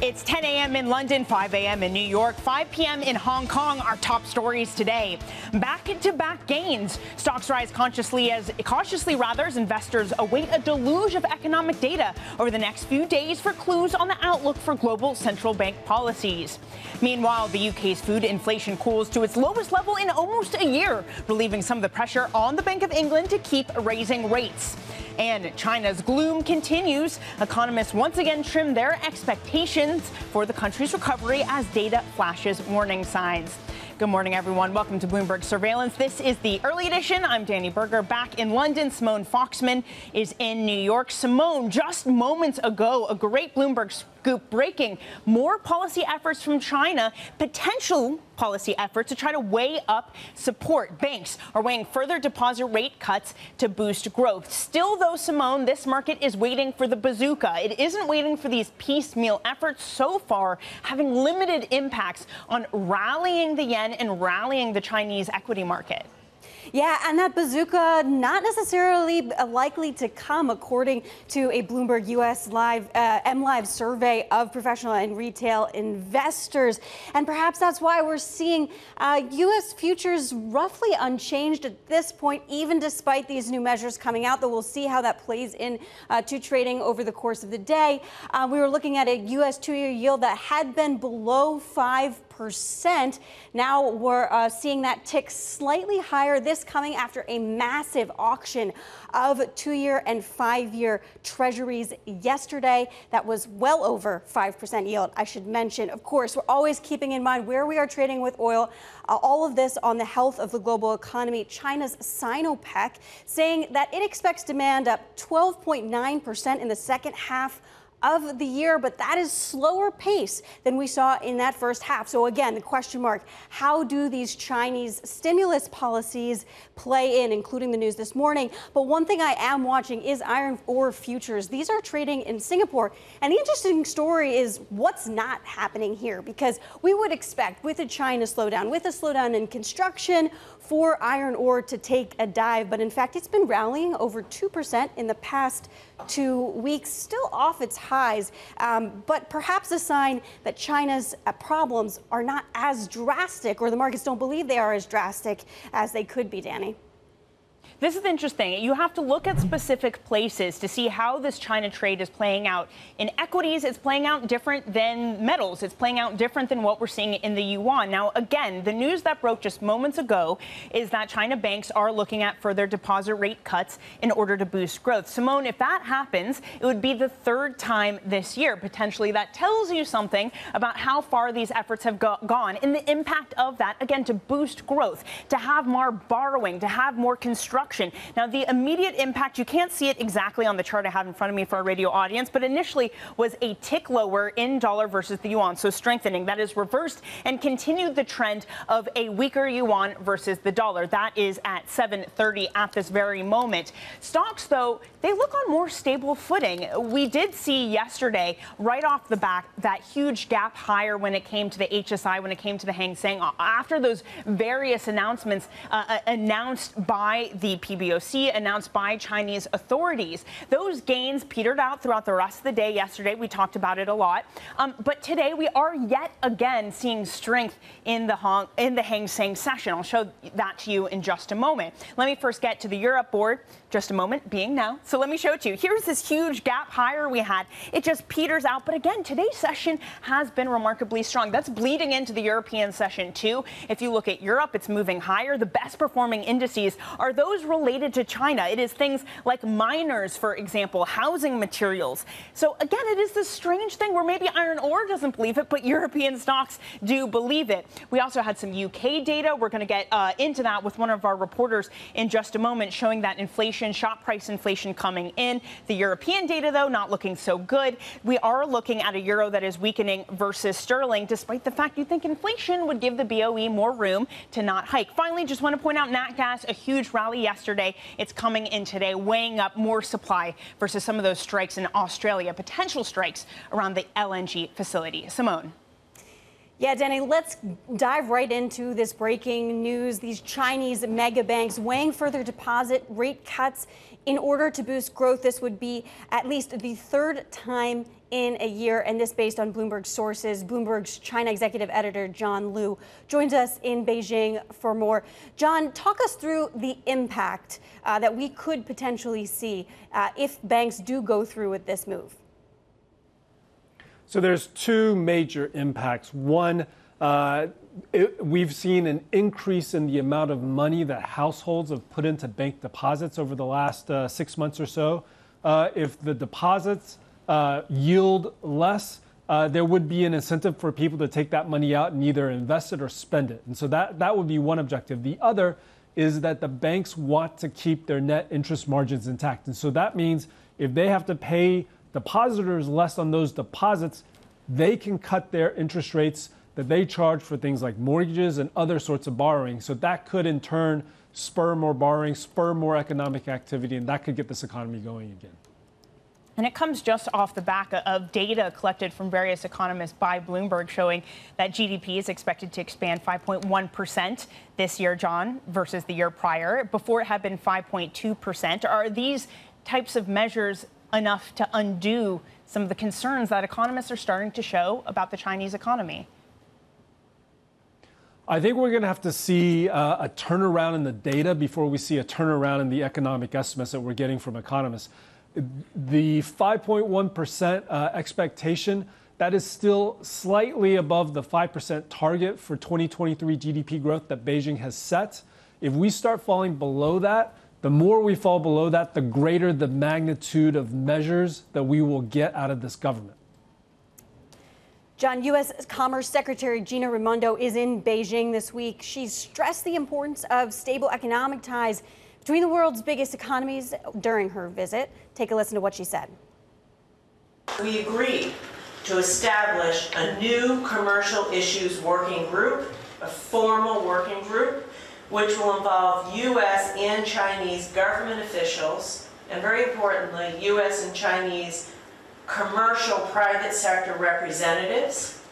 It's 10 a.m. in London, 5 a.m. in New York, 5 p.m. in Hong Kong. Our top stories today. Back-to-back gains. Stocks rise cautiously as investors await a deluge of economic data over the next few days for clues on the outlook for global central bank policies. Meanwhile, the UK's food inflation cools to its lowest level in almost a year, relieving some of the pressure on the Bank of England to keep raising rates. And China's gloom continues. Economists once again trim their expectations for the country's recovery as data flashes warning signs. Good morning, everyone. Welcome to Bloomberg Surveillance. This is the early edition. I'm Dani Berger back in London. Simone Foxman is in New York. Simone, just moments ago, a great Bloomberg scoop breaking more policy efforts from China, potential policy efforts to try to weigh up support. Banks are weighing further deposit rate cuts to boost growth. Still, though, Simone, this market is waiting for the bazooka. It isn't waiting for these piecemeal efforts so far, having limited impacts on rallying the yen and rallying the Chinese equity market. Yeah, and that bazooka not necessarily likely to come, according to a Bloomberg U.S. MLive survey of professional and retail investors. And perhaps that's why we're seeing U.S. futures roughly unchanged at this point, even despite these new measures coming out, though we'll see how that plays in to trading over the course of the day. We were looking at a U.S. two-year yield that had been below 5%. Now we're seeing that tick slightly higher, this coming after a massive auction of 2-year and 5-year treasuries yesterday. That was well over 5% yield, I should mention. Of course, we're always keeping in mind where we are trading with oil. All of this on the health of the global economy. China's Sinopec saying that it expects demand up 12.9% in the second half of the year, but that is slower pace than we saw in that first half. So again, the question mark, how do these Chinese stimulus policies play in, including the news this morning? But one thing I am watching is iron ore futures. These are trading in Singapore. And the interesting story is what's not happening here, because we would expect with a China slowdown, with a slowdown in construction, for iron ore to take a dive. But in fact, it's been rallying over 2% in the past 2 weeks, still off its highs, but perhaps a sign that China's problems are not as drastic, or the markets don't believe they are as drastic as they could be, Dani. This is interesting. You have to look at specific places to see how this China trade is playing out. In equities, it's playing out different than metals. It's playing out different than what we're seeing in the yuan. Now, again, the news that broke just moments ago is that China banks are looking at further deposit rate cuts in order to boost growth. Simone, if that happens, it would be the third time this year. Potentially, that tells you something about how far these efforts have gone and the impact of that, again, to boost growth, to have more borrowing, to have more construction. Now, the immediate impact, you can't see it exactly on the chart I have in front of me for our radio audience, but initially was a tick lower in dollar versus the yuan. So strengthening, that is reversed and continued the trend of a weaker yuan versus the dollar. That is at 7.30 at this very moment. Stocks, though, they look on more stable footing. We did see yesterday, right off the back, that huge gap higher when it came to the HSI, when it came to the Hang Seng, after those various announcements announced by the PBOC, announced by Chinese authorities. Those gains petered out throughout the rest of the day yesterday. We talked about it a lot. But today we are yet again seeing strength in the Hang Seng session. I'll show that to you in just a moment. Let me first get to the Europe board. Just a moment, being now. So let me show it to you. Here's this huge gap higher we had. It just peters out. But again, today's session has been remarkably strong. That's bleeding into the European session too. If you look at Europe, it's moving higher. The best performing indices are those related to China. It is things like miners, for example, housing materials. So again, it is this strange thing where maybe iron ore doesn't believe it, but European stocks do believe it. We also had some UK data. We're going to get into that with one of our reporters in just a moment, showing that inflation, shop price inflation coming in. The European data, though, not looking so good. We are looking at a euro that is weakening versus sterling, despite the fact you think inflation would give the BOE more room to not hike. Finally, just want to point out Nat Gas, a huge rally yesterday. It's coming in today, weighing up more supply versus some of those strikes in Australia, potential strikes around the LNG facility. Simone. Yeah, Dani, let's dive right into this breaking news. These Chinese mega banks weighing further deposit rate cuts in order to boost growth. This would be at least the third time in a year, and this based on Bloomberg sources. Bloomberg's China executive editor, John Liu, joins us in Beijing for more. John, talk us through the impact that we could potentially see if banks do go through with this move. So there's two major impacts. One, we've seen an increase in the amount of money that households have put into bank deposits over the last 6 months or so. If the deposits yield less, there would be an incentive for people to take that money out and either invest it or spend it. And so that would be one objective. The other is that the banks want to keep their net interest margins intact. And so that means if they have to pay depositors less on those deposits, they can cut their interest rates that they charge for things like mortgages and other sorts of borrowing. So that could in turn spur more borrowing, spur more economic activity, and that could get this economy going again. And it comes just off the back of data collected from various economists by Bloomberg showing that GDP is expected to expand 5.1% this year, John, versus the year prior. Before it had been 5.2%. Are these types of measures enough to undo some of the concerns that economists are starting to show about the Chinese economy? I think we're going to have to see a turnaround in the data before we see a turnaround in the economic estimates that we're getting from economists. The 5.1% expectation, that is still slightly above the 5% target for 2023 GDP growth that Beijing has set. If we start falling below that, the more we fall below that, the greater the magnitude of measures that we will get out of this government. John, U.S. Commerce Secretary Gina Raimondo is in Beijing this week. She's stressed the importance of stable economic ties between the world's biggest economies during her visit. Take a listen to what she said. We agreed to establish a new commercial issues working group, a formal working group, which will involve U.S. and Chinese government officials, and very importantly, U.S. and Chinese commercial private sector representatives,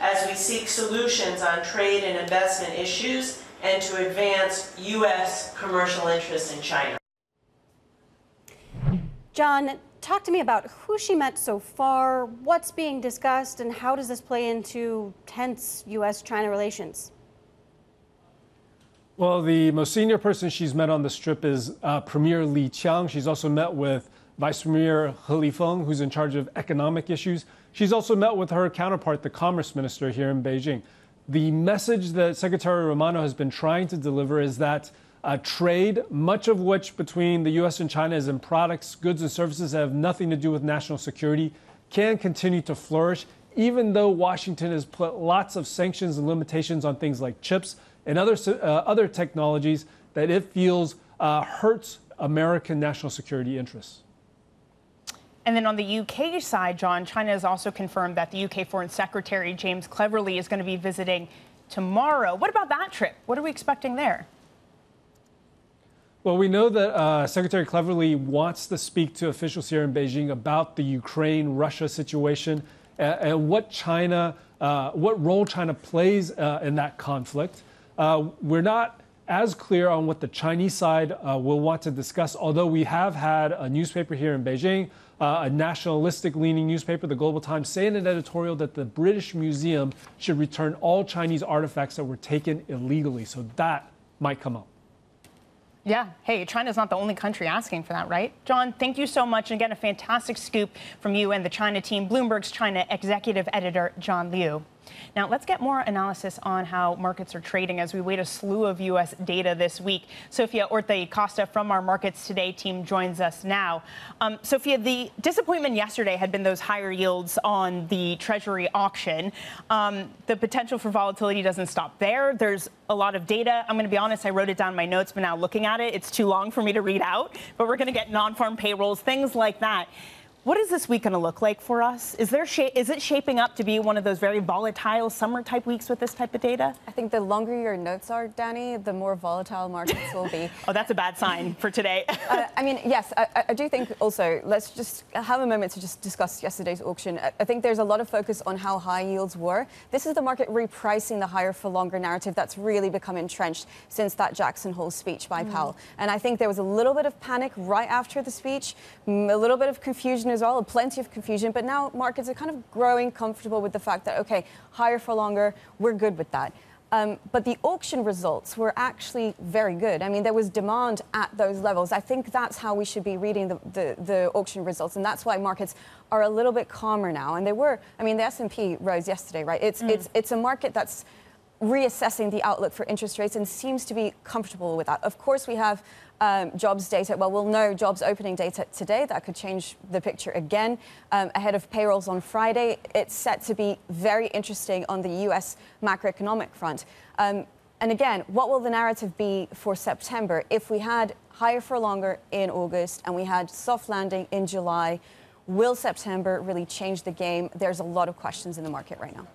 as we seek solutions on trade and investment issues and to advance U.S. commercial interests in China. John, talk to me about who she met so far, what's being discussed, and how does this play into tense U.S.-China relations? Well, the most senior person she's met on the Strip is Premier Li Qiang. She's also met with Vice Premier He Lifeng, who's in charge of economic issues. She's also met with her counterpart, the Commerce Minister here in Beijing. The message that Secretary Raimondo has been trying to deliver is that trade, much of which between the U.S. and China is in products, goods, and services that have nothing to do with national security, can continue to flourish, even though Washington has put lots of sanctions and limitations on things like chips and other technologies that it feels hurts American national security interests. And then on the UK side, John, China has also confirmed that the UK Foreign Secretary James Cleverly is going to be visiting tomorrow. What about that trip? What are we expecting there? Well, we know that Secretary Cleverly wants to speak to officials here in Beijing about the Ukraine-Russia situation and what role China plays in that conflict. We're not as clear on what the Chinese side will want to discuss, although we have had a newspaper here in Beijing, a nationalistic-leaning newspaper, the Global Times, say in an editorial that the British Museum should return all Chinese artifacts that were taken illegally. So that might come up. Yeah. Hey, China's not the only country asking for that, right? John, thank you so much. And again, a fantastic scoop from you and the China team, Bloomberg's China executive editor, John Liu. Now, let's get more analysis on how markets are trading as we wait a slew of U.S. data this week. Sofia Orta-Costa from our Markets Today team joins us now. Sofia, the disappointment yesterday had been those higher yields on the Treasury auction. The potential for volatility doesn't stop there. There's a lot of data. I'm going to be honest, I wrote it down in my notes, but now looking at it, it's too long for me to read out. But we're going to get non-farm payrolls, things like that. What is this week going to look like for us? Is it shaping up to be one of those very volatile summer-type weeks with this type of data? I think the longer your notes are, Dani, the more volatile markets will be. Oh, that's a bad sign for today. I mean, yes, I do think also, let's just have a moment to just discuss yesterday's auction. I think there's a lot of focus on how high yields were. This is the market repricing the higher for longer narrative that's really become entrenched since that Jackson Hole speech by Powell. And I think there was a little bit of panic right after the speech, a little bit of confusion as well, plenty of confusion, but now markets are kind of growing comfortable with the fact that, okay, higher for longer, we're good with that. But the auction results were actually very good. I mean, there was demand at those levels. I think that's how we should be reading the auction results, and that's why markets are a little bit calmer now. And they were, I mean, the S&P rose yesterday, right? It's a market that's reassessing the outlook for interest rates and seems to be comfortable with that. Of course, we have jobs data. Well, we'll know jobs opening data today. That could change the picture again. Ahead of payrolls on Friday, it's set to be very interesting on the U.S. macroeconomic front. And again, what will the narrative be for September? If we had higher for longer in August and we had soft landing in July, will September really change the game? There's a lot of questions in the market right now.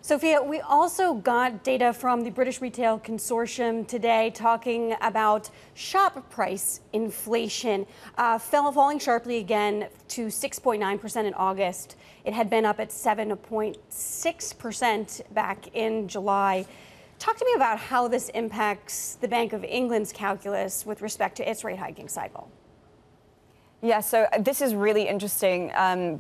Sophia, we also got data from the British Retail Consortium today talking about shop price inflation, falling sharply again to 6.9% in August. It had been up at 7.6% back in July. Talk to me about how this impacts the Bank of England's calculus with respect to its rate hiking cycle. Yeah, so this is really interesting.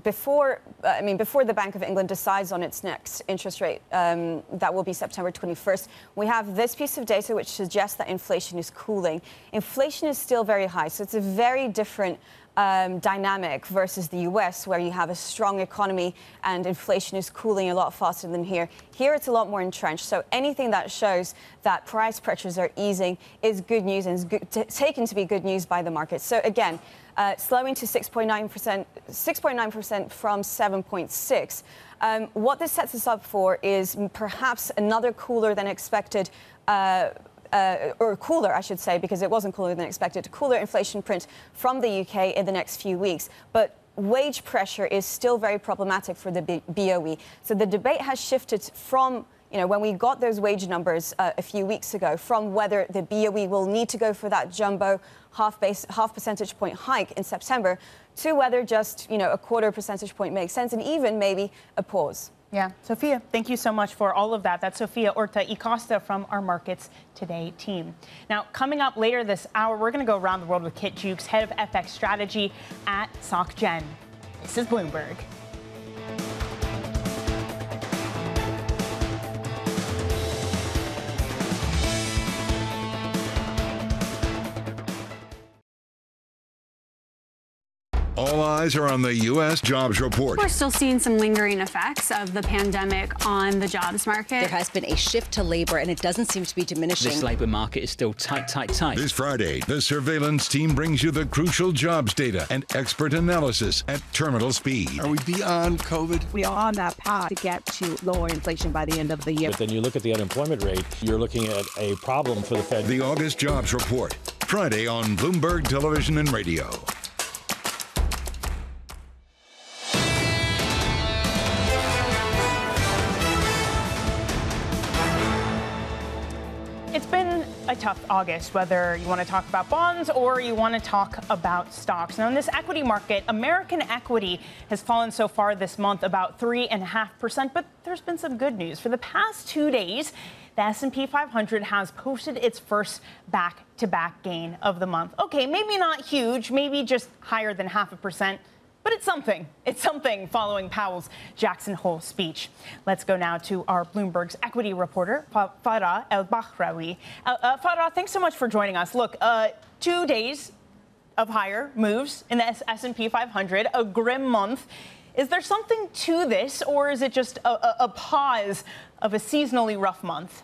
Before the Bank of England decides on its next interest rate, that will be September 21st, we have this piece of data which suggests that inflation is cooling. Inflation is still very high, so it's a very different dynamic versus the US, where you have a strong economy and inflation is cooling a lot faster than here. Here it's a lot more entrenched, so anything that shows that price pressures are easing is good news and is taken to be good news by the market. So again, slowing to 6.9% from 7.6%. What this sets us up for is perhaps another cooler than expected, or cooler, I should say, because it wasn't cooler than expected, cooler inflation print from the UK in the next few weeks. But wage pressure is still very problematic for the BOE. So the debate has shifted from, when we got those wage numbers a few weeks ago, from whether the BOE will need to go for that jumbo half percentage point hike in September to whether just, a quarter percentage point makes sense and even maybe a pause. Yeah. Sophia, thank you so much for all of that. That's Sophia Orta-Icosta from our Markets Today team. Now, coming up later this hour, we're going to go around the world with Kit Jukes, head of FX strategy at SocGen. This is Bloomberg. All eyes are on the U.S. jobs report. We're still seeing some lingering effects of the pandemic on the jobs market. There has been a shift to labor, and it doesn't seem to be diminishing. This labor market is still tight. This Friday, the surveillance team brings you the crucial jobs data and expert analysis at terminal speed. Are we beyond COVID? We are on that path to get to lower inflation by the end of the year. But then you look at the unemployment rate, you're looking at a problem for the Fed. The August jobs report, Friday on Bloomberg Television and Radio. It's been a tough August, whether you want to talk about bonds or you want to talk about stocks. Now, in this equity market, American equity has fallen so far this month about 3.5%, but there's been some good news. For the past 2 days, the S&P 500 has posted its first back-to-back gain of the month. Okay, maybe not huge, maybe just higher than 0.5%. But it's something. It's something following Powell's Jackson Hole speech. Let's go now to our Bloomberg's equity reporter, Farah El-Bahrawi. Farah, thanks so much for joining us. Look, 2 days of higher moves in the S&P 500, a grim month. Is there something to this, or is it just a pause of a seasonally rough month?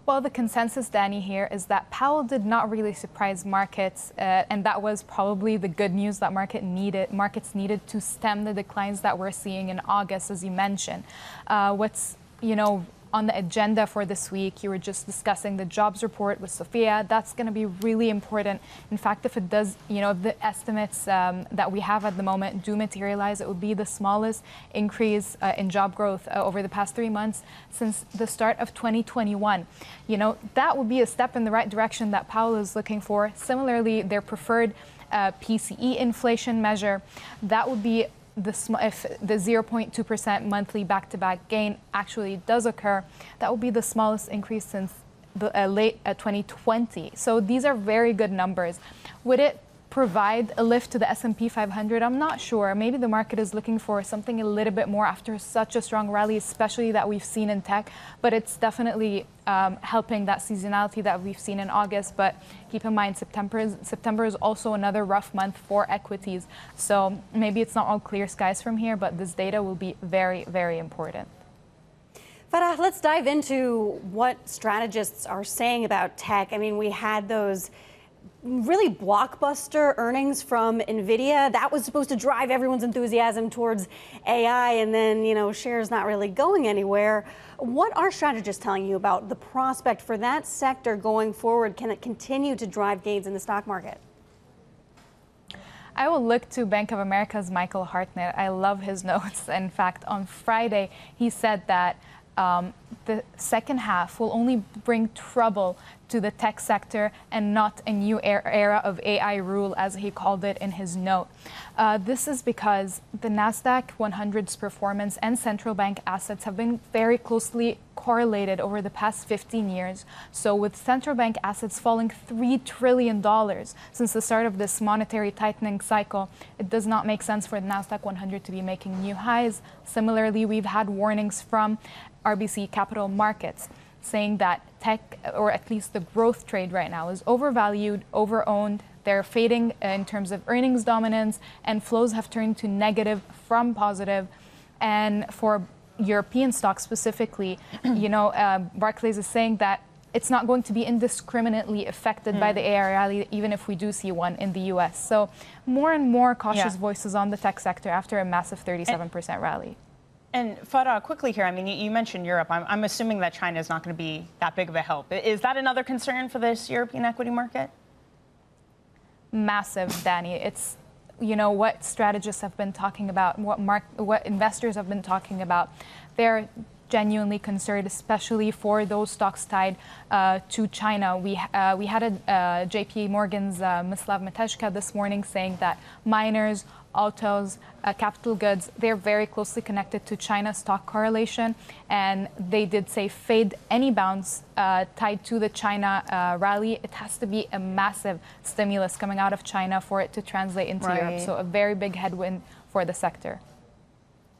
Well, the consensus, Dani, here is that Powell did not really surprise markets, and that was probably the good news that markets needed to stem the declines that we're seeing in August, as you mentioned. What's on the agenda for this week. You were just discussing the jobs report with Sophia. That's going to be really important. In fact, if it does, if the estimates that we have at the moment do materialize, it would be the smallest increase in job growth over the past 3 months since the start of 2021. That would be a step in the right direction that Powell is looking for. Similarly, their preferred PCE inflation measure, that would be if the 0.2% monthly back-to-back gain actually does occur, that will be the smallest increase since the late 2020. So these are very good numbers. Would it provide a lift to the S&P 500? I'm not sure. Maybe the market is looking for something a little bit more after such a strong rally, especially that we've seen in tech. But it's definitely helping that seasonality that we've seen in August. But keep in mind, September is also another rough month for equities. So maybe it's not all clear skies from here, but this data will be very, very important. Farah, let's dive into what strategists are saying about tech. I mean, we had those really blockbuster earnings from NVIDIA. That was supposed to drive everyone's enthusiasm towards AI, and then, shares not really going anywhere. What are strategists telling you about the prospect for that sector going forward? Can it continue to drive gains in the stock market? I will look to Bank of America's Michael Hartnett. I love his notes. In fact, on Friday, he said that the second half will only bring trouble to the tech sector and not a new era of AI rule, as he called it in his note. This is because the NASDAQ 100's performance and central bank assets have been very closely correlated over the past 15 years. So with central bank assets falling $3 trillion since the start of this monetary tightening cycle, it does not make sense for the NASDAQ 100 to be making new highs. Similarly, we've had warnings from RBC Capital Markets saying that tech, or at least the growth trade right now, is overvalued, overowned. They're fading in terms of earnings dominance, and flows have turned to negative from positive. And for European stocks specifically, Barclays is saying that it's not going to be indiscriminately affected by the AI rally, even if we do see one in the US. So more and more cautious voices on the tech sector after a massive 37% rally. And Farah, quickly here, I mean, you mentioned Europe. I'm assuming that China is not going to be that big of a help. Is that another concern for this European equity market? Massive, Dani. It's, what strategists have been talking about, what investors have been talking about. They're genuinely concerned, especially for those stocks tied to China. We had a JP Morgan's Mislav Matejka this morning saying that miners, autos, capital goods, they're very closely connected to China's stock correlation. And they did say fade any bounce tied to the China rally. It has to be a massive stimulus coming out of China for it to translate into Europe. So a very big headwind for the sector.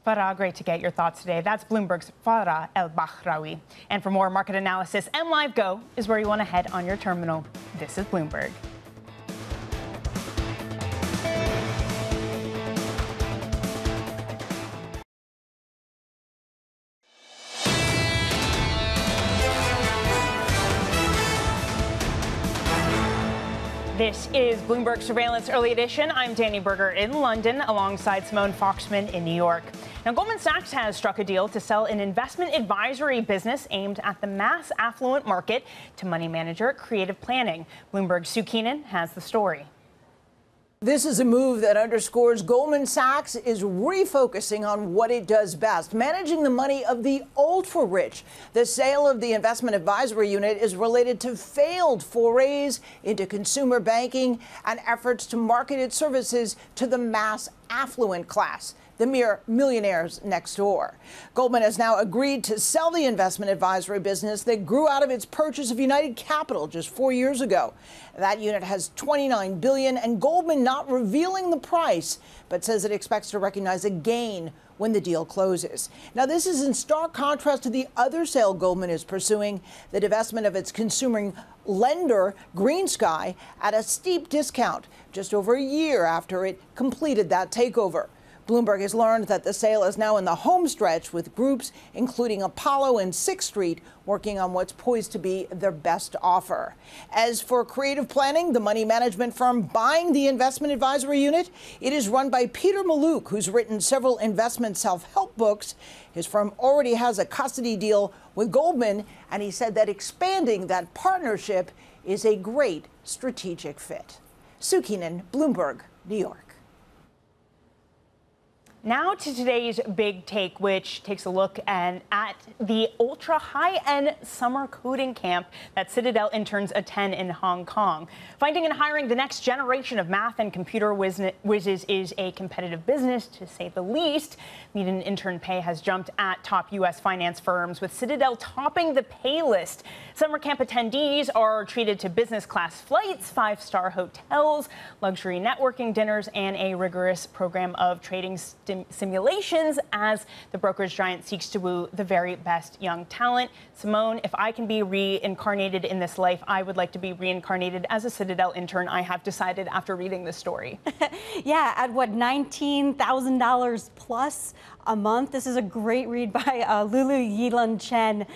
Farah, great to get your thoughts today. That's Bloomberg's Farah El-Bahraoui. And for more market analysis, MLive Go is where you want to head on your terminal. This is Bloomberg. This is Bloomberg Surveillance Early Edition. I'm Dani Berger in London alongside Simone Foxman in New York. Now, Goldman Sachs has struck a deal to sell an investment advisory business aimed at the mass affluent market to money manager Creative Planning. Bloomberg's Sue Keenan has the story. This is a move that underscores Goldman Sachs is refocusing on what it does best, managing the money of the ultra-rich. The sale of the investment advisory unit is related to failed forays into consumer banking and efforts to market its services to the mass affluent class, the mere millionaires next door. Goldman has now agreed to sell the investment advisory business that grew out of its purchase of United Capital just 4 years ago. That unit has $29 billion, and Goldman not revealing the price, but says it expects to recognize a gain when the deal closes. Now, this is in stark contrast to the other sale Goldman is pursuing, the divestment of its consumer lender, GreenSky, at a steep discount, just over a year after it completed that takeover. Bloomberg has learned that the sale is now in the home stretch, with groups including Apollo and 6th Street working on what's poised to be their best offer. As for creative planning, the money management firm buying the investment advisory unit, it is run by Peter Mallouk, who's written several investment self-help books. His firm already has a custody deal with Goldman, and he said that expanding that partnership is a great strategic fit. Sue Keenan, Bloomberg, New York. Now to today's big take, which takes a look at the ultra high-end summer coding camp that Citadel interns attend in Hong Kong. Finding and hiring the next generation of math and computer whizzes is a competitive business, to say the least. Median intern pay has jumped at top U.S. finance firms, with Citadel topping the pay list. Summer camp attendees are treated to business-class flights, 5-star hotels, luxury networking dinners, and a rigorous program of trading simulations as the brokerage giant seeks to woo the very best young talent. Simone, if I can be reincarnated in this life, I would like to be reincarnated as a Citadel intern, I have decided after reading this story. Yeah, at what, $19,000 plus a month. This is a great read by Lulu Yilan Chen.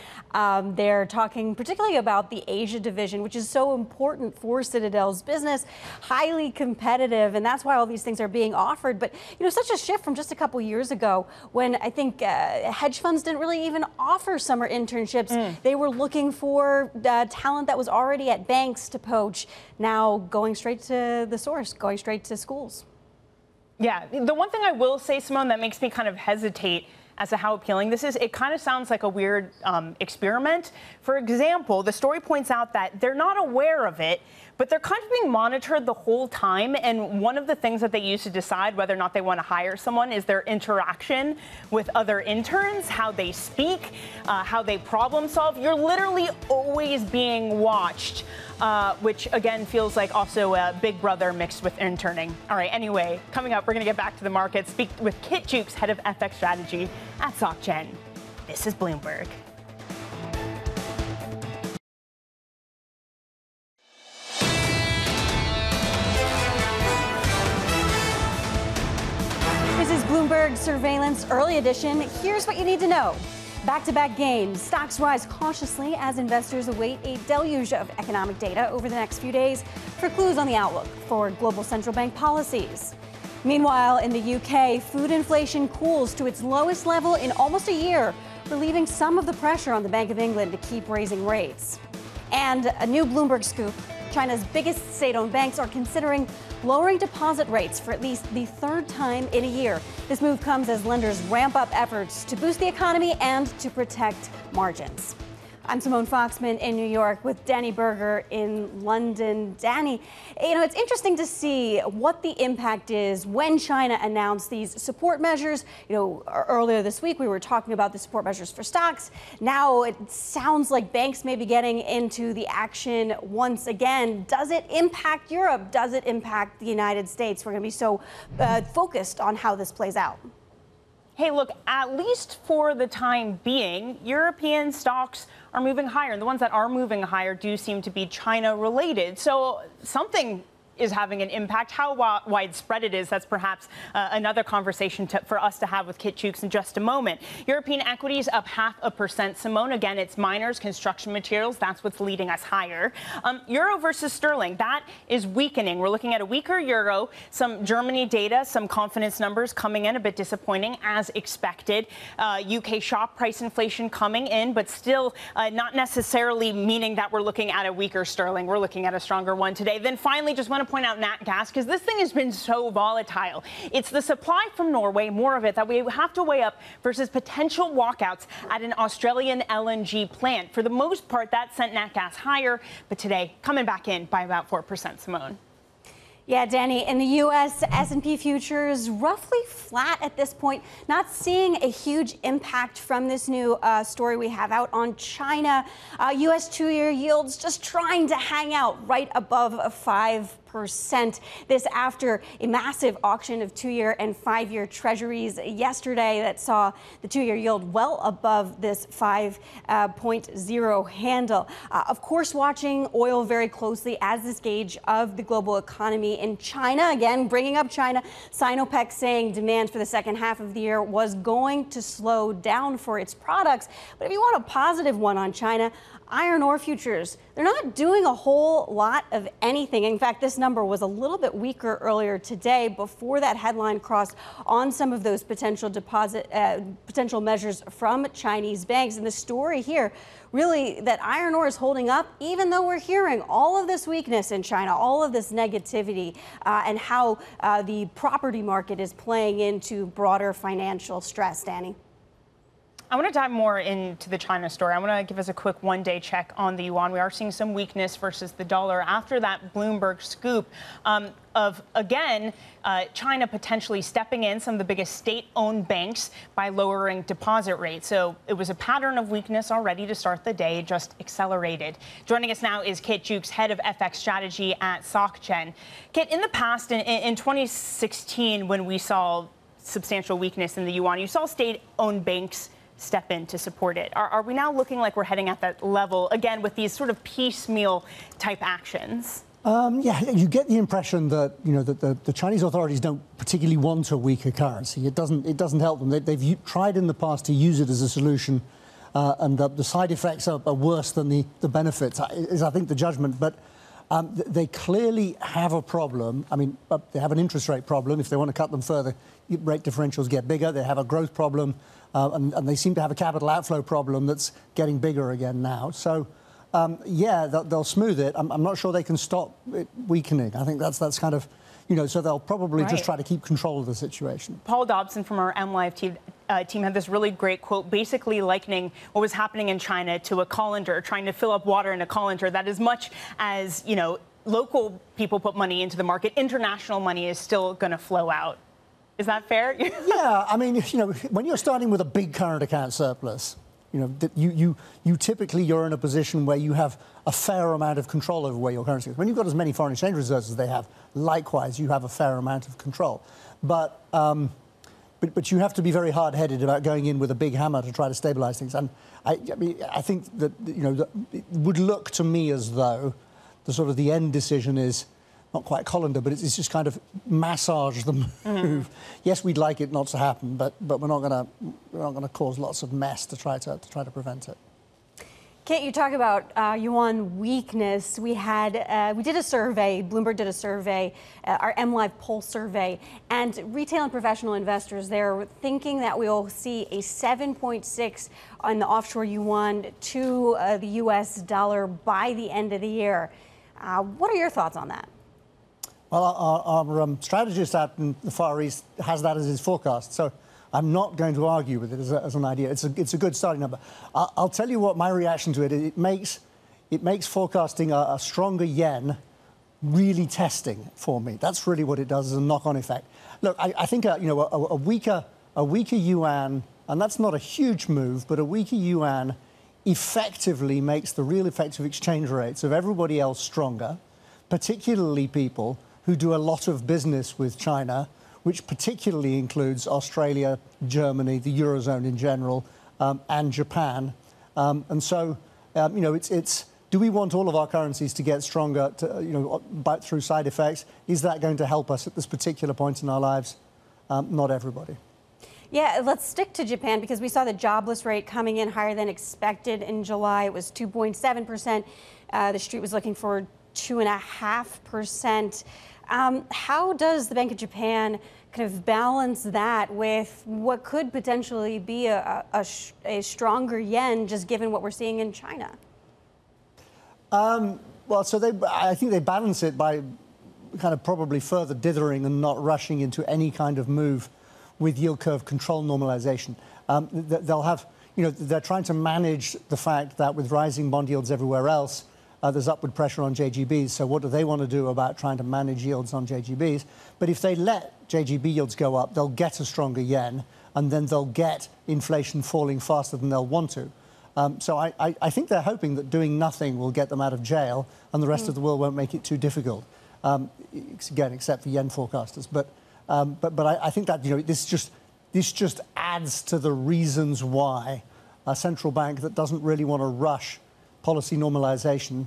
They're talking particularly about the Asia division, which is so important for Citadel's business, highly competitive, and that's why all these things are being offered. But, you know, such a shift from just a couple years ago when I think hedge funds didn't really even offer summer internships. They were looking for talent that was already at banks to poach, now going straight to the source, going straight to schools. Yeah, the one thing I will say, Simone, that makes me kind of hesitate as to how appealing this is, it kind of sounds like a weird experiment. For example, the story points out that they're not aware of it, but they're kind of being monitored the whole time. And one of the things that they use to decide whether or not they want to hire someone is their interaction with other interns, how they speak, how they problem solve. You're literally always being watched, which again feels like also a Big Brother mixed with interning. All right, anyway, coming up, we're going to get back to the market, speak with Kit Jukes, head of FX strategy at SocGen. This is Bloomberg. This is Bloomberg Surveillance Early Edition. Here's what you need to know. Back-to-back gains. Stocks rise cautiously as investors await a deluge of economic data over the next few days for clues on the outlook for global central bank policies. Meanwhile, in the UK, food inflation cools to its lowest level in almost a year, relieving some of the pressure on the Bank of England to keep raising rates. And a new Bloomberg scoop. China's biggest state-owned banks are considering lowering deposit rates for at least the third time in a year. This move comes as lenders ramp up efforts to boost the economy and to protect margins. I'm Simone Foxman in New York with Dani Berger in London. Dani, you know, it's interesting to see what the impact is when China announced these support measures. You know, earlier this week we were talking about the support measures for stocks. Now it sounds like banks may be getting into the action once again. Does it impact Europe? Does it impact the United States? We're going to be so focused on how this plays out. Hey, look, at least for the time being, European stocks are moving higher. And the ones that are moving higher do seem to be China related. So something is having an impact. How widespread it is, that's perhaps another conversation for us to have with Kit Jukes in just a moment. European equities up 0.5%. Simone, again, it's miners, construction materials. That's what's leading us higher. Euro versus sterling, that is weakening. We're looking at a weaker euro, some Germany data, some confidence numbers coming in a bit disappointing as expected. UK shop price inflation coming in, but still not necessarily meaning that we're looking at a weaker sterling. We're looking at a stronger one today. Then finally, just want to point out nat gas, because this thing has been so volatile. It's the supply from Norway, more of it, that we have to weigh up versus potential walkouts at an Australian LNG plant. For the most part, that sent nat gas higher, but today coming back in by about 4%, Simone. Yeah, Dani, in the U.S., S&P futures roughly flat at this point, not seeing a huge impact from this new story we have out on China. U.S. two-year yields just trying to hang out right above 5%. This after a massive auction of 2-year and 5-year treasuries yesterday that saw the 2-year yield well above this 5.0 handle. Of course, watching oil very closely as this gauge of the global economy. In China, again, bringing up China, Sinopec saying demand for the second half of the year was going to slow down for its products. But if you want a positive one on China, iron ore futures, they're not doing a whole lot of anything. In fact, this number was a little bit weaker earlier today before that headline crossed on some of those potential measures from Chinese banks. And the story here, really, that iron ore is holding up, even though we're hearing all of this weakness in China, all of this negativity, and how the property market is playing into broader financial stress. Dani? I want to dive more into the China story. I want to give us a quick one-day check on the yuan. We are seeing some weakness versus the dollar after that Bloomberg scoop of, again, China potentially stepping in some of the biggest state-owned banks by lowering deposit rates. So it was a pattern of weakness already to start the day. It just accelerated. Joining us now is Kit Jukes, head of FX strategy at Societe. Kit, in the past, in 2016, when we saw substantial weakness in the yuan, you saw state-owned banks step in to support it. Are we now looking like we're heading at that level again with these sort of piecemeal type actions? Yeah, you get the impression that that the Chinese authorities don't particularly want a weaker currency. It doesn't help them. They've tried in the past to use it as a solution, and the side effects are worse than the benefits. Is I think the judgment, but. They clearly have a problem. I mean, they have an interest rate problem. If they want to cut them further, rate differentials get bigger. They have a growth problem, and they seem to have a capital outflow problem that's getting bigger again now. So, yeah, they'll smooth it. I'm not sure they can stop it weakening. I think that's kind of, so they'll probably just try to keep control of the situation. Paul Dobson from our MLive team had this really great quote, basically likening what was happening in China to a colander, trying to fill up water in a colander. That as much as, local people put money into the market, international money is still going to flow out. Is that fair? Yeah, I mean, when you're starting with a big current account surplus, you typically you're in a position where you have a fair amount of control over where your currency is. When you've got as many foreign exchange reserves as they have, likewise, you have a fair amount of control. But you have to be very hard-headed about going in with a big hammer to try to stabilize things. And I think that it would look to me as though the end decision is not quite colander, but it's just kind of massage the move. Mm-hmm. Yes, we'd like it not to happen, but we're not going to cause lots of mess to try to prevent it. Kit, you talk about yuan weakness. We did a survey. Bloomberg did a survey, our MLive poll survey, and retail and professional investors there were thinking that we'll see a 7.6 on the offshore yuan to the U.S. dollar by the end of the year. What are your thoughts on that? Well, our strategist out in the Far East has that as his forecast, so I'm not going to argue with it as an idea. It's a good starting number. I'll tell you what my reaction to it is. It makes forecasting a stronger yen really testing for me. That's really what it does as a knock-on effect. Look, I think a weaker yuan, and that's not a huge move, but a weaker yuan effectively makes the real effective exchange rates of everybody else stronger, particularly people who do a lot of business with China, which particularly includes Australia, Germany, the Eurozone in general, and Japan. And so, it's do we want all of our currencies to get stronger, through side effects? Is that going to help us at this particular point in our lives? Not everybody. Yeah, let's stick to Japan because we saw the jobless rate coming in higher than expected in July. It was 2.7%. The street was looking for 2.5%. How does the Bank of Japan kind of balance that with what could potentially be a stronger yen, just given what we're seeing in China? Well, so I think they balance it by kind of probably further dithering and not rushing into any kind of move with yield curve control normalization. They'll have, they're trying to manage the fact that with rising bond yields everywhere else, there's upward pressure on JGBs. So what do they want to do about trying to manage yields on JGBs? But if they let JGB yields go up, they'll get a stronger yen, and then they'll get inflation falling faster than they'll want to. So I think they're hoping that doing nothing will get them out of jail, and the rest of the world won't make it too difficult. Again, except for yen forecasters. But I think that this just adds to the reasons why a central bank that doesn't really want to rush policy normalization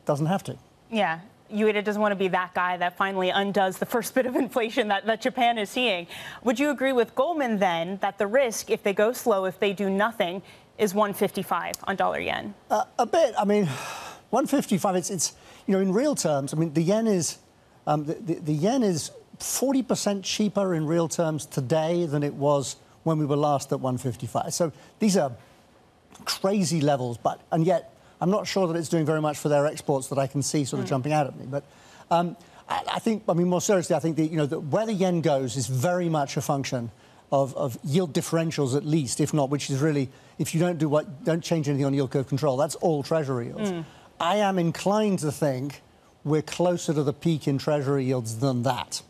doesn't have to. Yeah. Ueda doesn't want to be that guy that finally undoes the first bit of inflation that Japan is seeing. Would you agree with Goldman, then, that the risk, if they go slow, if they do nothing, is 155 on dollar yen? A bit. I mean, 155, it's in real terms, I mean, the yen is 40% cheaper in real terms today than it was when we were last at 155. So these are crazy levels, and yet I'm not sure that it's doing very much for their exports that I can see sort of jumping out at me. But I think, more seriously, I think where the yen goes is very much a function of yield differentials, at least, if not, which is really, if you don't change anything on yield curve control, that's all Treasury yields. I am inclined to think we're closer to the peak in Treasury yields than that.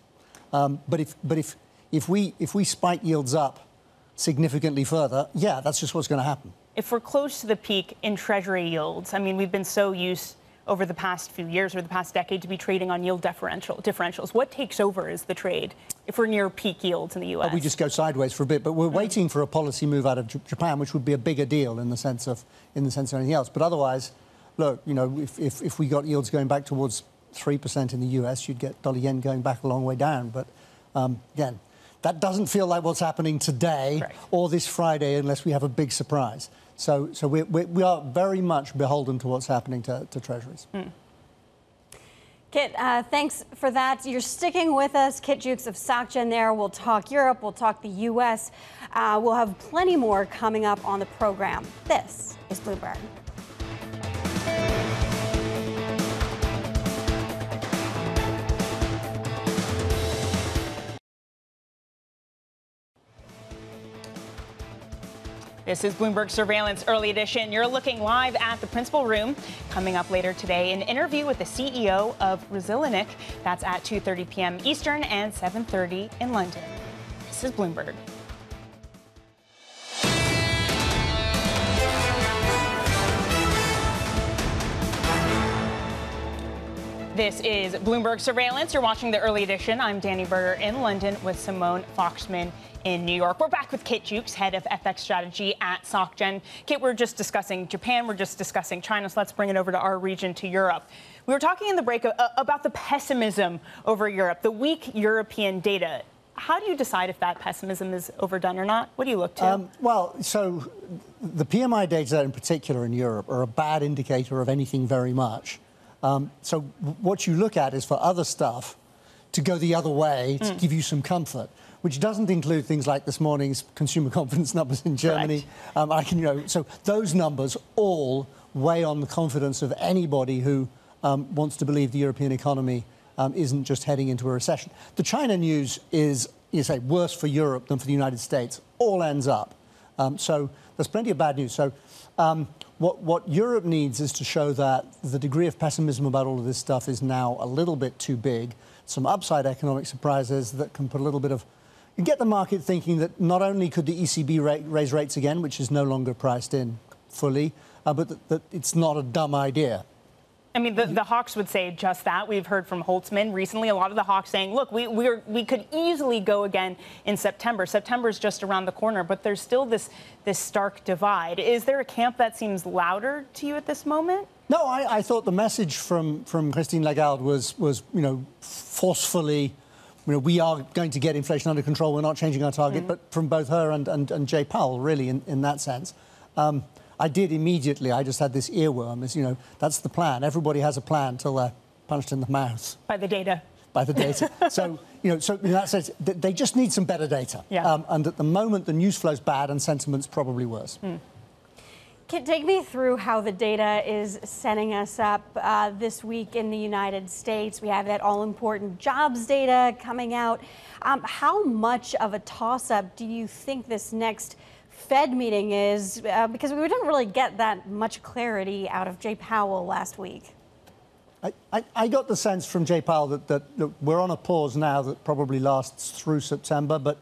But if we spike yields up significantly further, yeah, that's just what's going to happen. If we're close to the peak in Treasury yields, I mean, we've been so used over the past few years or the past decade to be trading on yield differentials. What takes over is the trade if we're near peak yields in the U.S.? We just go sideways for a bit, but we're waiting for a policy move out of Japan, which would be a bigger deal in the sense of anything else. But otherwise, look, if we got yields going back towards 3% in the U.S., you'd get dollar yen going back a long way down. But again, that doesn't feel like what's happening today or this Friday unless we have a big surprise. So we are very much beholden to what's happening to Treasuries. Kit, thanks for that. You're sticking with us. Kit Jukes of SocGen there. We'll talk Europe. We'll talk the U.S. We'll have plenty more coming up on the program. This is Bloomberg. This is Bloomberg Surveillance Early Edition. You're looking live at the principal room. Coming up later today, an interview with the CEO of Resilinik. That's at 2:30 p.m. Eastern and 7:30 in London. This is Bloomberg. This is Bloomberg Surveillance. You're watching the Early Edition. I'm Dani Berger in London with Simone Foxman in New York. We're back with Kit Jukes, head of FX strategy at SocGen. Kit, we're just discussing Japan. We're just discussing China. So let's bring it over to our region, to Europe. We were talking in the break about the pessimism over Europe, the weak European data. How do you decide if that pessimism is overdone or not? What do you look to? So the PMI data in particular in Europe are a bad indicator of anything very much. So what you look at is for other stuff to go the other way to give you some comfort, which doesn't include things like this morning's consumer confidence numbers in Germany. So those numbers all weigh on the confidence of anybody who wants to believe the European economy isn't just heading into a recession. The China news is, worse for Europe than for the United States. All ends up. So there's plenty of bad news. So what Europe needs is to show that the degree of pessimism about all of this stuff is now a little bit too big. Some upside economic surprises that can put a little bit of... get the market thinking that not only could the ECB raise rates again, which is no longer priced in fully, but that it's not a dumb idea. I mean, the hawks would say just that. We've heard from Holtzman recently, a lot of the hawks saying, look, we could easily go again in September. September's just around the corner, but there's still this stark divide. Is there a camp that seems louder to you at this moment? No, I thought the message from Christine Lagarde was forcefully, we are going to get inflation under control. We're not changing our target, but from both her and Jay Powell, really, in that sense. I did immediately. I just had this earworm. That's the plan. Everybody has a plan till they're punched in the mouth. By the data. By the data. So in that sense, they just need some better data. Yeah. And at the moment, the news flow's bad and sentiment's probably worse. Kit, take me through how the data is setting us up this week in the United States. We have that all-important jobs data coming out. How much of a toss-up do you think this next Fed meeting is? Because we didn't really get that much clarity out of Jay Powell last week. I got the sense from Jay Powell that we're on a pause now that probably lasts through September. But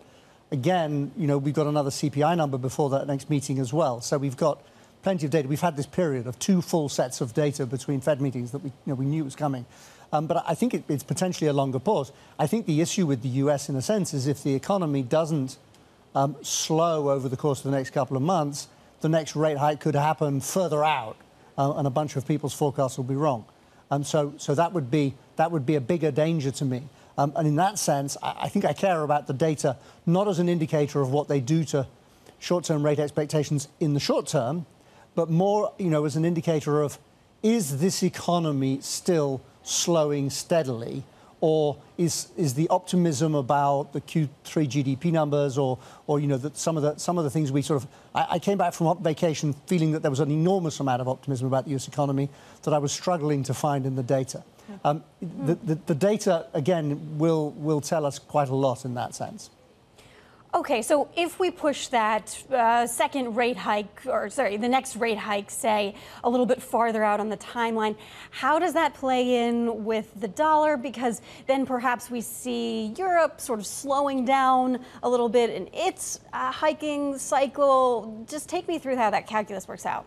again, we've got another CPI number before that next meeting as well. So we've got plenty of data. We've had this period of 2 full sets of data between Fed meetings that we knew was coming. But I think it's potentially a longer pause. I think the issue with the US, in a sense, is if the economy doesn't slow over the course of the next couple of months, the next rate hike could happen further out, and a bunch of people's forecasts will be wrong. So that would be a bigger danger to me. And in that sense, I think I care about the data not as an indicator of what they do to short-term rate expectations in the short term, but more, as an indicator of, is this economy still slowing steadily, or is the optimism about the Q3 GDP numbers, or that some of the things we sort of, I came back from vacation feeling that there was an enormous amount of optimism about the US economy that I was struggling to find in the data. The data, again, will tell us quite a lot in that sense. Okay, so if we push that second rate hike, the next rate hike, say, a little bit farther out on the timeline, how does that play in with the dollar? Because then perhaps we see Europe sort of slowing down a little bit in its hiking cycle. Just take me through how that calculus works out.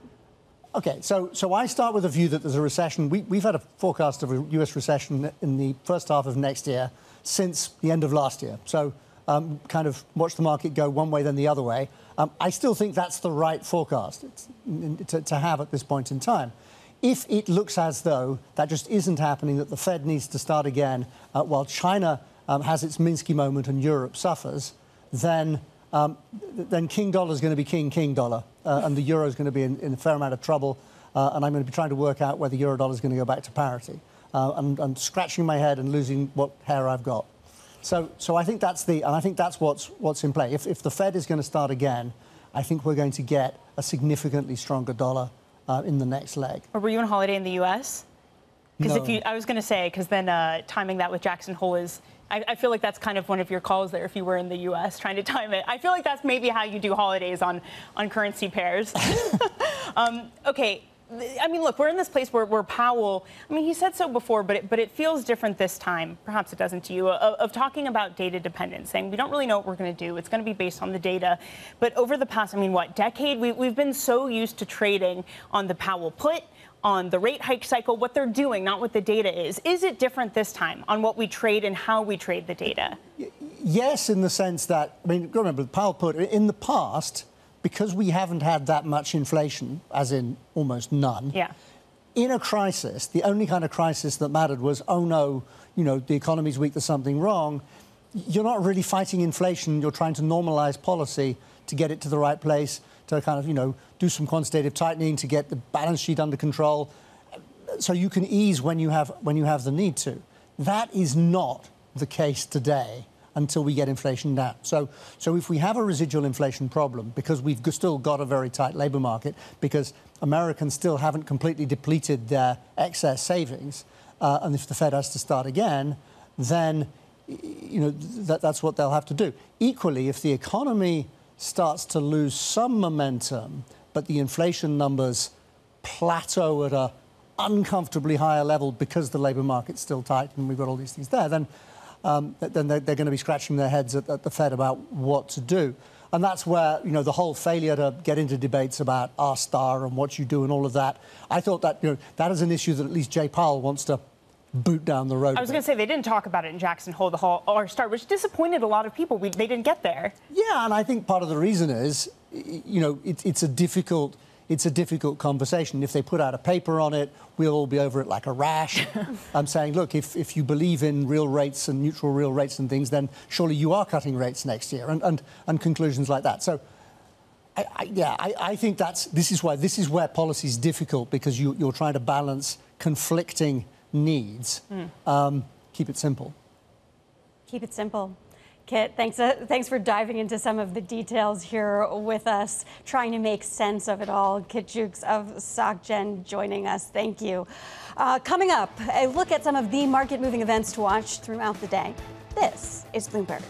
Okay, so I start with a view that there's a recession. We've had a forecast of a US recession in the first half of next year since the end of last year. So kind of watch the market go one way then the other way. I still think that's the right forecast to have at this point in time. If it looks as though that just isn't happening, that the Fed needs to start again while China has its Minsky moment and Europe suffers, then King Dollar is going to be King Dollar, and the euro is going to be in a fair amount of trouble, and I'm going to be trying to work out whether euro dollar is going to go back to parity. I'm scratching my head and losing what hair I've got. So I think that's what's in play. If the Fed is going to start again, I think we're going to get a significantly stronger dollar in the next leg. Or were you on holiday in the U.S.? Because No. I was going to say, because then timing that with Jackson Hole is, I feel like that's kind of one of your calls there if you were in the U.S. trying to time it. I feel like that's maybe how you do holidays on currency pairs. Okay. I mean, look, we're in this place where Powell, I mean, he said so before, but it feels different this time, perhaps it doesn't to you, of talking about data dependence, saying we don't really know what we're going to do. It's going to be based on the data. But over the past, decade, we've been so used to trading on the Powell put, on the rate hike cycle, what they're doing, not what the data is. Is it different this time on what we trade and how we trade the data? Yes, in the sense that, remember, the Powell put, in the past, because we haven't had that much inflation, as in almost none, in a crisis, the only kind of crisis that mattered was, oh no, the economy's weak, there's something wrong. You're not really fighting inflation. You're trying to normalize policy to get it to the right place, to kind of, do some quantitative tightening to get the balance sheet under control, so you can ease when you have the need to. That is not the case today until we get inflation down. So if we have a residual inflation problem, because we've still got a very tight labor market, because Americans still haven't completely depleted their excess savings, and if the Fed has to start again, then that's what they'll have to do. Equally, if the economy starts to lose some momentum, but the inflation numbers plateau at a uncomfortably higher level because the labor market's still tight and we've got all these things there, then they're going to be scratching their heads at the Fed about what to do. And that's where, the whole failure to get into debates about R-star and what you do and all of that, I thought that, that is an issue that at least Jay Powell wants to boot down the road. I was going to say, they didn't talk about it in Jackson Hole, the whole R-star, which disappointed a lot of people. They didn't get there. Yeah, and I think part of the reason is, it's a difficult conversation. If they put out a paper on it, we'll all be over it like a rash. I'm saying, look, if you believe in real rates and neutral real rates and things, then surely you are cutting rates next year, and conclusions like that. So, I think this is where policy is difficult, because you're trying to balance conflicting needs. Keep it simple. Keep it simple. Kit, thanks for diving into some of the details here with us, trying to make sense of it all. Kit Jukes of SocGen joining us. Thank you. Coming up, a look at some of the market-moving events to watch throughout the day. This is Bloomberg.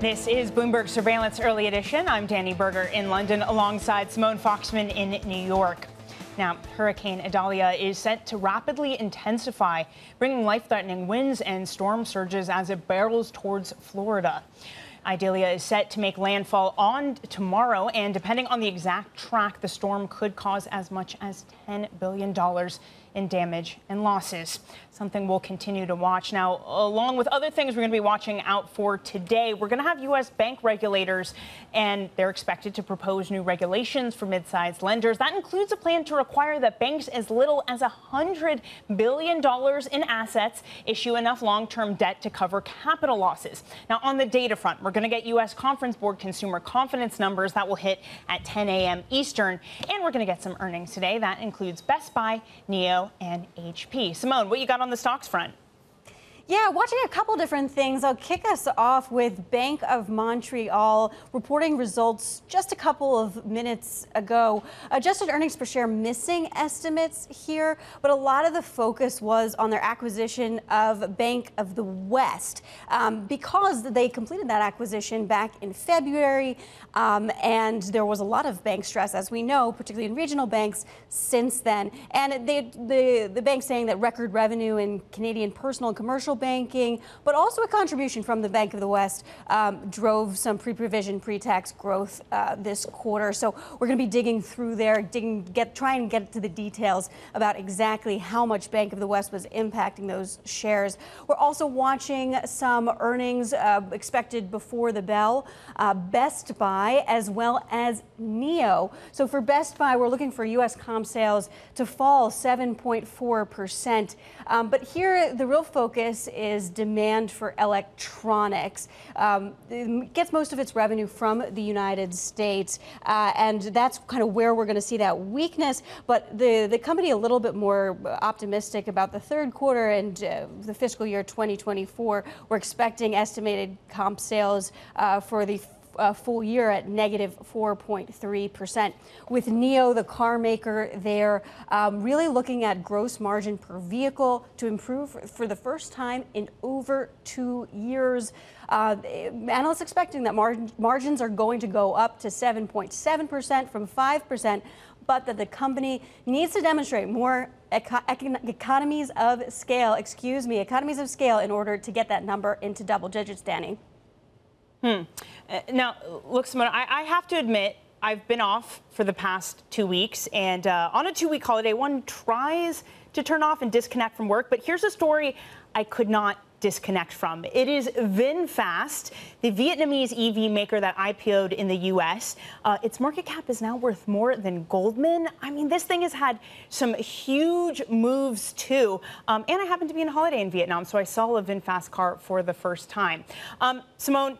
This is Bloomberg Surveillance Early Edition. I'm Dani Berger in London alongside Simone Foxman in New York. Now, Hurricane Idalia is set to rapidly intensify, bringing life-threatening winds and storm surges as it barrels towards Florida. Idalia is set to make landfall on tomorrow, and depending on the exact track, the storm could cause as much as $10 billion in damage and losses. Something we'll continue to watch. Now, along with other things we're going to be watching out for today, we're going to have U.S. bank regulators, and they're expected to propose new regulations for mid-sized lenders. That includes a plan to require that banks as little as $100 billion in assets issue enough long-term debt to cover capital losses. Now, on the data front, we're going to get U.S. Conference Board consumer confidence numbers that will hit at 10 a.m. Eastern, and we're going to get some earnings today. That includes Best Buy, NEO, and HP. Simone, what you got on the stocks front? Yeah, watching a couple different things. I'll kick us off with Bank of Montreal reporting results just a couple of minutes ago. Adjusted earnings per share missing estimates here, but a lot of the focus was on their acquisition of Bank of the West because they completed that acquisition back in February, and there was a lot of bank stress, as we know, particularly in regional banks since then. And the bank saying that record revenue in Canadian personal and commercial banking, but also a contribution from the Bank of the West drove some pre-provision, pre-tax growth this quarter. So we're going to be digging through there, trying to get to the details about exactly how much Bank of the West was impacting those shares. We're also watching some earnings expected before the bell, Best Buy as well as NEO. So for Best Buy, we're looking for U.S. comp sales to fall 7.4%. But here, the real focus is demand for electronics. It gets most of its revenue from the United States, and that's kind of where we're going to see that weakness. But the company a little bit more optimistic about the third quarter and the fiscal year 2024. We're expecting estimated comp sales for the full year at negative 4.3%. With NEO, the car maker, they're really looking at gross margin per vehicle to improve for the first time in over 2 years. Analysts expecting that margins are going to go up to 7.7% from 5%, but that the company needs to demonstrate more economies of scale in order to get that number into double digits, Dani. Now, look, Simone, I have to admit, I've been off for the past 2 weeks, and on a 2-week holiday, one tries to turn off and disconnect from work. But here's a story I could not disconnect from. It is VinFast, the Vietnamese EV maker that IPO'd in the U.S. Its market cap is now worth more than Goldman. I mean, this thing has had some huge moves, too. And I happened to be on holiday in Vietnam, so I saw a VinFast car for the first time. Simone,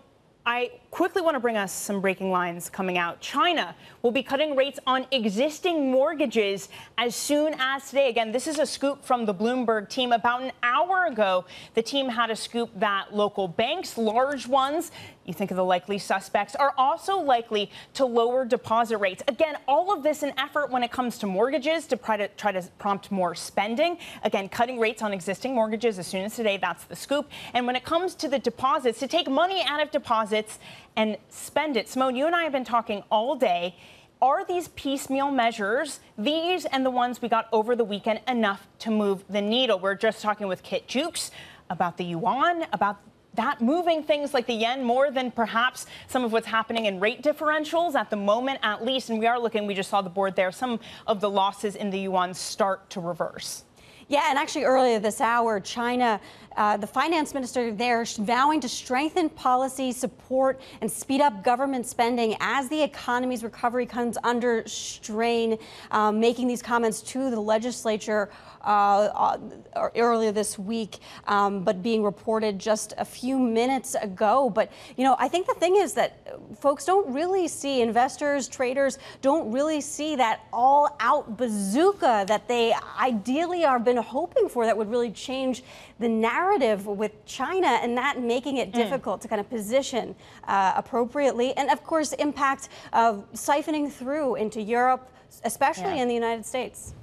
I quickly want to bring us some breaking lines coming out. China will be cutting rates on existing mortgages as soon as today. Again, this is a scoop from the Bloomberg team. About an hour ago, the team had a scoop that local banks, large ones, you think of the likely suspects, are also likely to lower deposit rates. Again, all of this an effort when it comes to mortgages to try to prompt more spending. Again, cutting rates on existing mortgages as soon as today, that's the scoop. And when it comes to the deposits, to take money out of deposits and spend it. Simone, you and I have been talking all day. Are these piecemeal measures, these and the ones we got over the weekend, enough to move the needle? We're just talking with Kit Jukes about the yuan, about that moving things like the yen more than perhaps some of what's happening in rate differentials at the moment, at least. And we are looking, we just saw the board there, some of the losses in the yuan start to reverse. Yeah, and actually earlier this hour, China, the finance minister there vowing to strengthen policy support and speed up government spending as the economy's recovery comes under strain, making these comments to the legislature earlier this week, but being reported just a few minutes ago. But, you know, I think the thing is that folks don't really see, investors, traders don't really see that all-out bazooka that they ideally are been hoping for that would really change the narrative with China, and that making it difficult to kind of position appropriately. And, of course, impact of siphoning through into Europe, especially in the United States.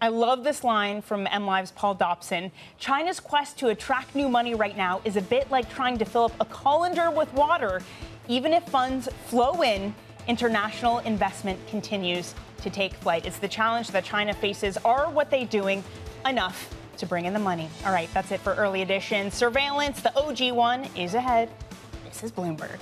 I love this line from MLive's Paul Dobson. China's quest to attract new money right now is a bit like trying to fill up a colander with water. Even if funds flow in, international investment continues to take flight. It's the challenge that China faces. Are what they're doing enough to bring in the money? All right, that's it for Early Edition. Surveillance, the OG one, is ahead. This is Bloomberg.